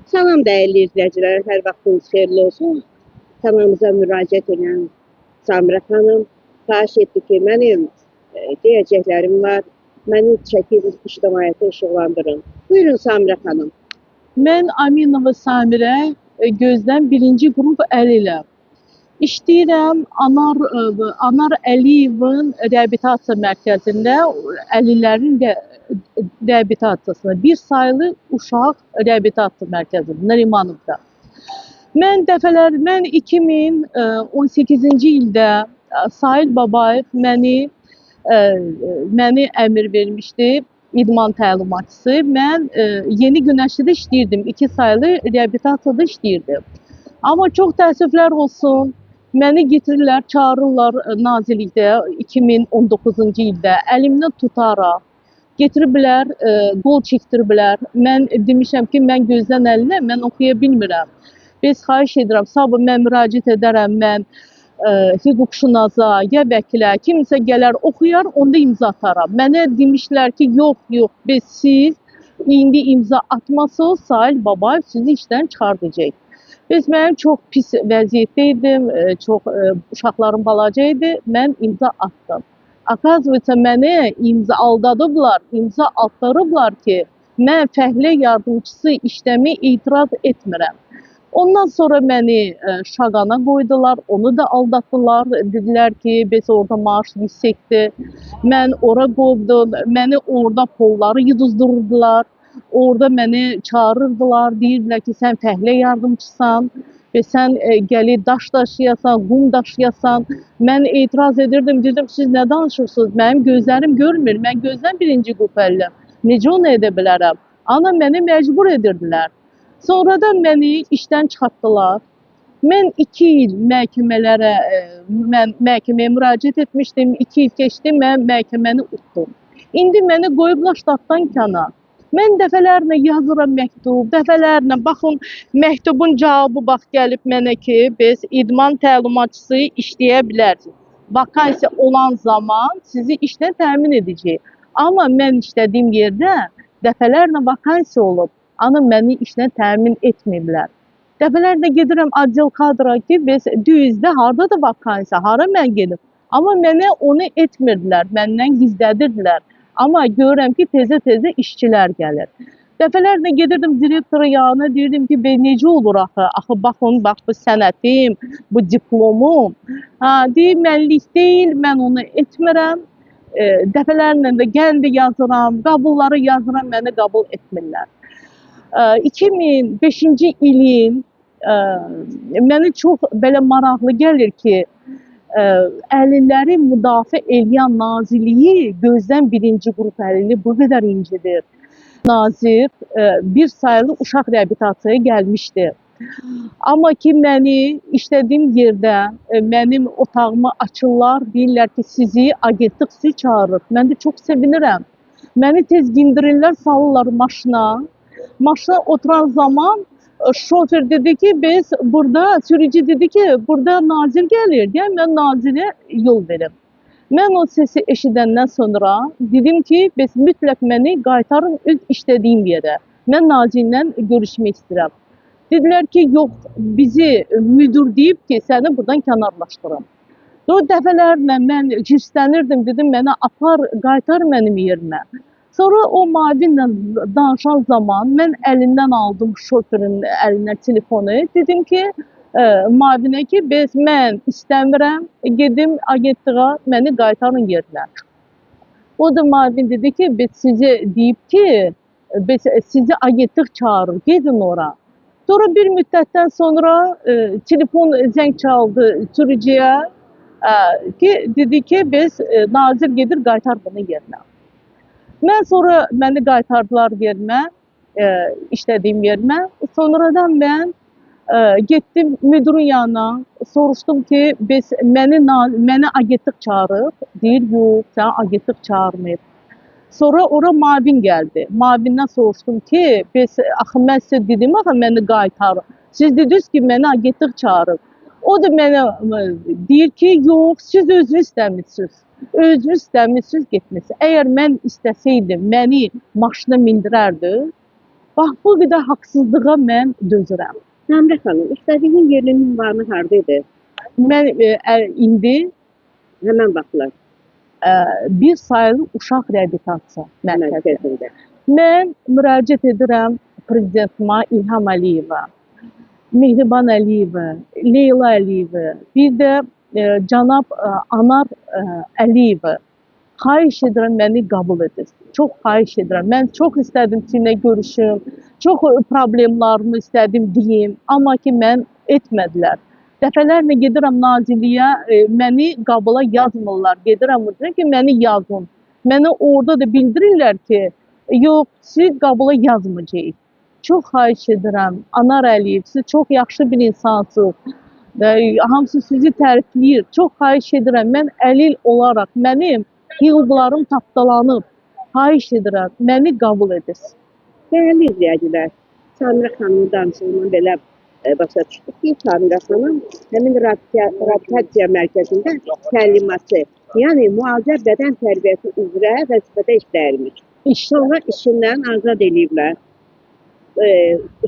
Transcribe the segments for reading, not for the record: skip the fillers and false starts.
Salam dəyərli izləyicilər, hər vaxtınız xeyirli olsun. Kanalımıza müraciət edən Samira xanım xahiş etdi ki, mənim deyəcəklərim var, məni çəkib ictimaiyyətə işıqlandırın. Buyurun Samira xanım. Mən Aminova Samirə Gözdən 1-ci qrup Əliləm. İşləyirəm Anar Əliyevin reabilitasiya mərkəzində əlillərin reabilitasiyasında. Bir sayılı uşaq reabilitasiya mərkəzində, Narimanovda. Mən 2018-ci ildə Sahil Babayev məni əmr vermişdi, idman təlimatçısı. Mən Yeni Günəşlidə işləyirdim, 2 sayılı reabilitasiyada işləyirdim. Amma çox təəssüflər olsun, məni getirirlər, çağırırlar nazirlikdə 2019-cu ildə, əlimdən tutaraq, getiriblər, qol çəkdiriblər. Mən demişəm ki, mən gözdən əlinə, mən oxuya bilmirəm. Biz xahiş edirəm, sabah mən müraciət edərəm, mən hüquqşünaza, ya vəkilə, kimsə gələr, oxuyar, onda imza ataram. Mənə demişlər ki, yox, biz siz indi imza atmasınız, Sahil Babayev sizi işdən çıxardacaq. Mənim çox pis vəziyyətdə idim, çox uşaqlarım balaca idi, mən imza attım. Akazvıca məni aldadıblar, imza atdırıblar ki, mən fəhlə yardımcısı işləmi etiraz etmirəm. Ondan sonra məni şaqana qoydular, onu da aldatdılar. Dedilər ki, biz orada maaş yüksekdir. Mən ora qoydum, məni orada polları yuduzdururdular. Orada məni çağırırdılar, deyirdilər ki, sən fəhlə yardımcısan və sən gəlib daş daşıyasan, qum daşıyasan. Mən etiraz edirdim, dedim, siz nə danışırsınız? Mənim gözlərim görmür, mən gözdən 1-ci qrup əliləm. Necə onu edə bilərəm? Ana məni məcbur edirdilər. Sonradan məni işdən çıxartdılar. Mən 2 il məhkəməyə müraciət etmişdim, 2 il keçdi, mən məhkəməni utdum. İndi məni qoyublar ştatdan kənar. Mən dəfələrlə yazıram məktub, dəfələrlə, baxın, məktubun cavabı bax gəlib mənə ki, biz idman təlimatçısı işləyə bilərsiniz. Vakansiya olan zaman sizi işlə təmin edəcək. Amma mən işlədiyim yerdə dəfələrlə vakansiya olub. Ana məni işlə təmin etməyiblər. Dəfələrlə gedirəm adcıl kadra ki, biz düzdə harada da vakansiya, hara mən gedib. Amma mənə onu etmirdilər, məndən gizlədirdilər. Amma görürəm ki, tezə-tezə işçilər gəlir. Dəfələrlə gedirdim direktora yanına, deyirdim ki, necə olur axı? Axı, baxın, bax bu sənətim, bu diplomum. Deyir, mənlik deyil, mən onu etmirəm. Dəfələrlə də gəldi yazıram, qabulları yazıram, məni qabul etmirlər. 2005-ci ilin mənə çox belə maraqlı gəlir ki, əlilləri müdafiə eləyən nazirliyi Gözdən 1-ci qrup əlili bu qədər incidir. Nazir bir sayılı uşaq reabilitasiyaya gəlmişdi. Amma ki, məni işlədiyim yerdə mənim otağımı açırlar, deyirlər ki, sizi agentlik sizi çağırır. Mən də çox sevinirəm. Məni tez gindirirlər, salırlar maşına. Maşına oturan zaman şofer dedi ki, sürücü dedi ki, burada nazir gəlir, deyəm, mən nazirə yol verim. Mən o sesi eşidəndən sonra dedim ki, biz mütləq məni qaytarın öz işlədiyim yerə. Mən nazirlə görüşmək istəyirəm. Dedilər ki, yox, bizi müdür deyib ki, səni buradan kənarlaşdırım. O dəfələrlə mən hirslənirdim, dedim, mənə apar, qaytar mənim yerimə. Sonra o müavinlə danışan zaman mən əlindən aldım şoferin əlinə telefonu. Dedim ki, müavinə ki, mən istəmirəm, gedim agentliyə, məni qaytarın yerinə. O da müavin dedi ki, biz sizə deyib ki, sizi agentlik çağırır, gedin ora. Sonra bir müddətdən sonra telefon zəng çaldı sürücüyə ki, dedi ki, biz nazir gedir, qaytar bunu yerinə. Mən sonra məni qaytardılar yerimə, işlədiyim yerimə. Sonradan mən getdim müdürün yanına, soruşdum ki, məni agentlik çağırıb. Deyir, yox, sən agentlik çağırmayıb. Sonra ora müavin gəldi. Müavindən soruşdum ki, axı mən sizə dedim, axı məni qaytarıb. Siz dediniz ki, məni agentlik çağırıb. O da mənə deyir ki, yox, siz özünüz istəmirsiniz. Özünüz istəmirsiniz, getmirsiniz. Əgər mən istəsəydim, məni maşına mindirərdi. Bax, bu qədər haqsızlığa mən dözürəm. Samira xanım, istədiyin yerinin ünvanı hardadır? Mən indi Həmən vaxtlar bir sayılı uşaq reabilitasiya mərkəzi. mərkəzində. Mən müraciət edirəm prezidentimə İlham Əliyevə, Mehriban Əliyevə, Leyla Əliyevə, bir də cənab Anar Əliyevə. Xahiş edirəm məni qəbul edin. Çox xahiş edirəm. Mən çox istədim sizinlə görüşüm. Çox problemlərimi istədim deyim, amma ki mən etmədilər. Dəfələrlə gedirəm nazirliyə, məni qəbula yazmırlar. Gedirəm orada ki, məni yazın. Mənə orada da bildirirlər ki, yox, siz qəbula yazmayacağıq. Çox xahiş edirəm, Anar Əliyev, siz çox yaxşı bir insansınız. Hamısı sizi tərifləyir. Çox xahiş edirəm, mən əlil olaraq mənim hüquqlarım tapdalanıb. Xahiş edirəm, məni qəbul edirsiniz. Dəyərli izləyicilər, Samira xanımın danışığından belə başa düşdük ki, Samira xanım həmin reabilitasiya mərkəzində təlimatçı, yəni müalicə bədən tərbiyəsi üzrə vəzifədə işləyirmiş. Sonra işindən azad ediblər.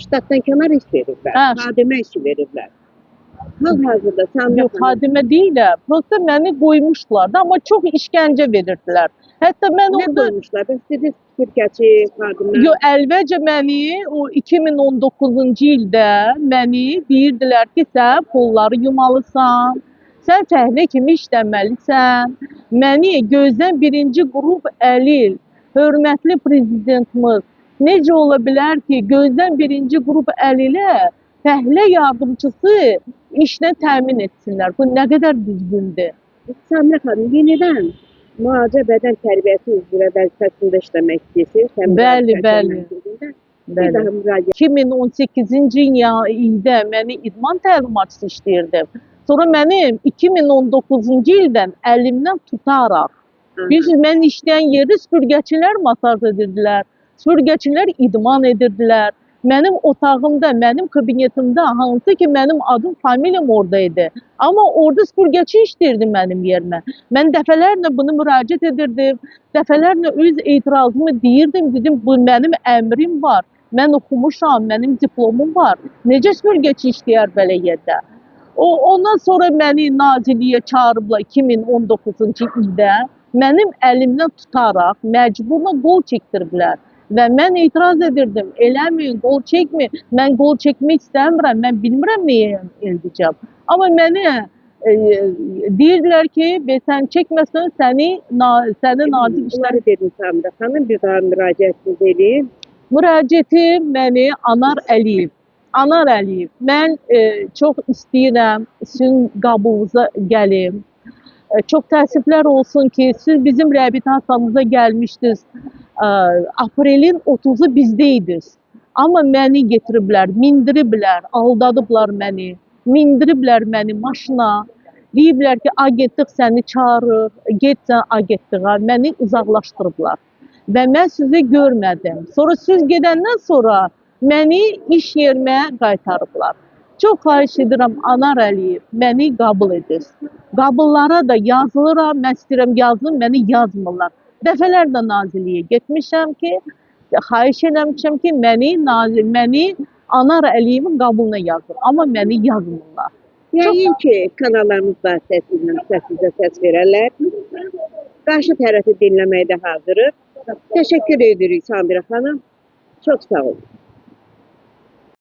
Ştatdan kənar iş veriblər, xadimə işi veriblər. Hal-hazırda Samira Yox, xanım xadimə deyillər. Prosta məni qoymuşdular da, amma çox işgəncə verirdilər. Hətta mən nə orada qoymuşlar? Bəs siz Türkiyəçi xadimlər... Yo, əvvəlcə məni o 2019-cu ildə məni deyirdilər ki, sən pulları yumalısan, sən fəhlə kimi işləməlisən. Məni gözdən birinci qrup əlil, hörmətli prezidentimiz, necə ola bilər ki, gözdən birinci qrup əlilə fəhlə yardımcısı işlə təmin etsinlər. Bu nə qədər düzgündür. Samira xanım, yenidən müalicə bədən tərbiyəsi üzrə vəzifəsində işləmək istəyirsiniz. Bəli, bəli. Bir daha müraciət. 2018-ci ildə məni idman təlimatçısı işləyirdim. Sonra mənim 2019-cu ildən əlimdən tutaraq, mən işləyən yerdə süpürgəçilər masaj edirdilər, süpürgəçilər idman edirdilər. Mənim otağımda, mənim kabinetimdə, hansı ki mənim adım, familiyam oradaydı. Amma orada süpürgəçi işləyirdi mənim yerimə. Mən dəfələrlə bunu müraciət edirdim, dəfələrlə öz etirazımı deyirdim, dedim, bu mənim əmrim var, mən oxumuşam, mənim diplomum var. Necə süpürgəçi işləyər belə yerdə? Ondan sonra məni nazirliyə çağırıblar 2019-cu ildə, mənim əlimdən tutaraq məcburla qol çəkdiriblər. Və mən etiraz edirdim, eləməyin, qol çəkməyin, mən qol çəkmək istəmirəm, mən bilmirəm nəyə edəcəm. Amma mənə deyirdilər ki, sən çəkməsən səni nazir işləri dedim Samira xanım, bir daha müraciətiniz edin. Müraciətim məni Anar Əliyev. Anar Əliyev, mən çox istəyirəm sizin qabınıza gəlim. Çox təəssüflər olsun ki, siz bizim reabilitasiyamıza gəlmişdiniz. Aprelin 30-u bizdəydiniz. Amma məni getiriblər, mindiriblər, aldadıblar məni. Mindiriblər məni maşına. Deyiblər ki, agentlik səni çağırır, get sən agentliyə. Məni uzaqlaşdırıblar. Və mən sizi görmədim. Sonra siz gedəndən sonra məni iş yerimə qaytarıblar. Çox xahiş edirəm, Anar Əliyev, məni qəbul edin. Qəbullara da yazılıram, mən istəyirəm yazılım, məni yazmırlar. Dəfələrlə nazirliyə getmişəm ki, xahiş eləmişəm ki, məni Anar Əliyevin qəbuluna yazır, amma məni yazmırlar. Yəqin ki, kanallarımız vasitəsilə sizə səs verərlər. Qarşı tərəfi dinləməyə də hazırıq. Təşəkkür edirik Samira xanım. Çox sağ olun.